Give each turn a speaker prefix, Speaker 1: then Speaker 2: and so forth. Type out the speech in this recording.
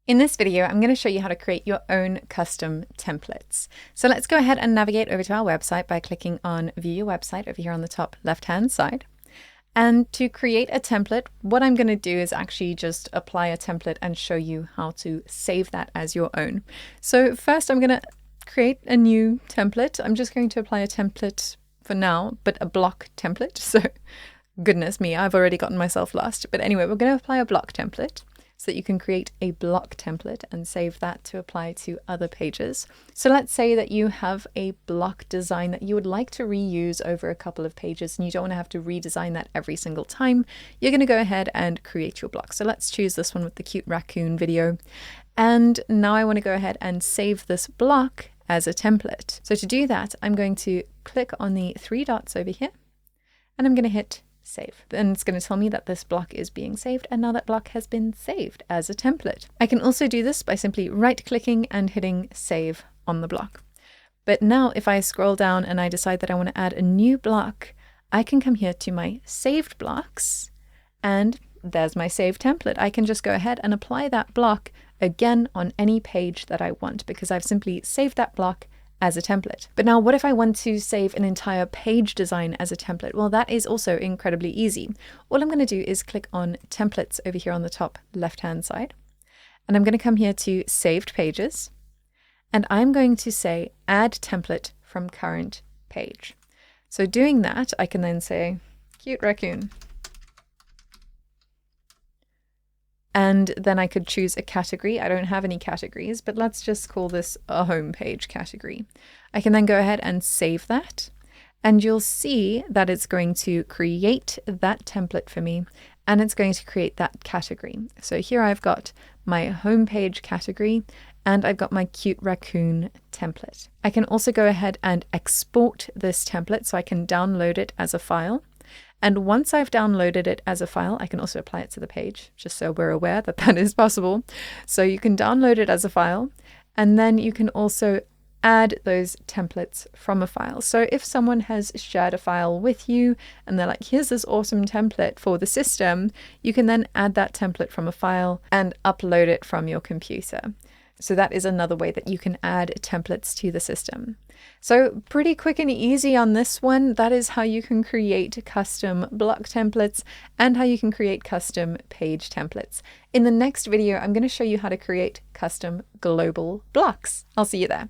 Speaker 1: In this video, I'm going to show you how to create your own custom templates. So let's go ahead and navigate over to our website by clicking on View Your Website over here on the top left-hand side. And to create a template, what I'm going to do is actually just apply a template and show you how to save that as your own. So first I'm going to create a new template. I'm just going to apply a template for now, but a block template. So goodness me, I've already gotten myself lost. But anyway, we're going to apply a block template so that you can create a block template and save that to apply to other pages. So let's say that you have a block design that you would like to reuse over a couple of pages and you don't want to have to redesign that every single time. You're going to go ahead and create your block. So let's choose this one with the cute raccoon video. And now I want to go ahead and save this block as a template. So to do that, I'm going to click on the three dots over here and I'm going to hit save. Then it's going to tell me that this block is being saved, and now that block has been saved as a template. I can also do this by simply right-clicking and hitting save on the block. But now if I scroll down and I decide that I want to add a new block, I can come here to my saved blocks, and there's my saved template. I can just go ahead and apply that block again on any page that I want because I've simply saved that block as a template. But now what if I want to save an entire page design as a template? Well, that is also incredibly easy. All I'm going to do is click on templates over here on the top left-hand side. And I'm going to come here to saved pages. And I'm going to say add template from current page. So doing that, I can then say cute raccoon. And then I could choose a category. I don't have any categories, but let's just call this a homepage category. I can then go ahead and save that. And you'll see that it's going to create that template for me, and it's going to create that category. So here I've got my homepage category, and I've got my cute raccoon template. I can also go ahead and export this template so I can download it as a file. And once I've downloaded it as a file, I can also apply it to the page, just so we're aware that that is possible. So you can download it as a file, and then you can also add those templates from a file. So if someone has shared a file with you and they're like, here's this awesome template for the system, you can then add that template from a file and upload it from your computer. So that is another way that you can add templates to the system. So pretty quick and easy on this one. That is how you can create custom block templates and how you can create custom page templates. In the next video, I'm going to show you how to create custom global blocks. I'll see you there.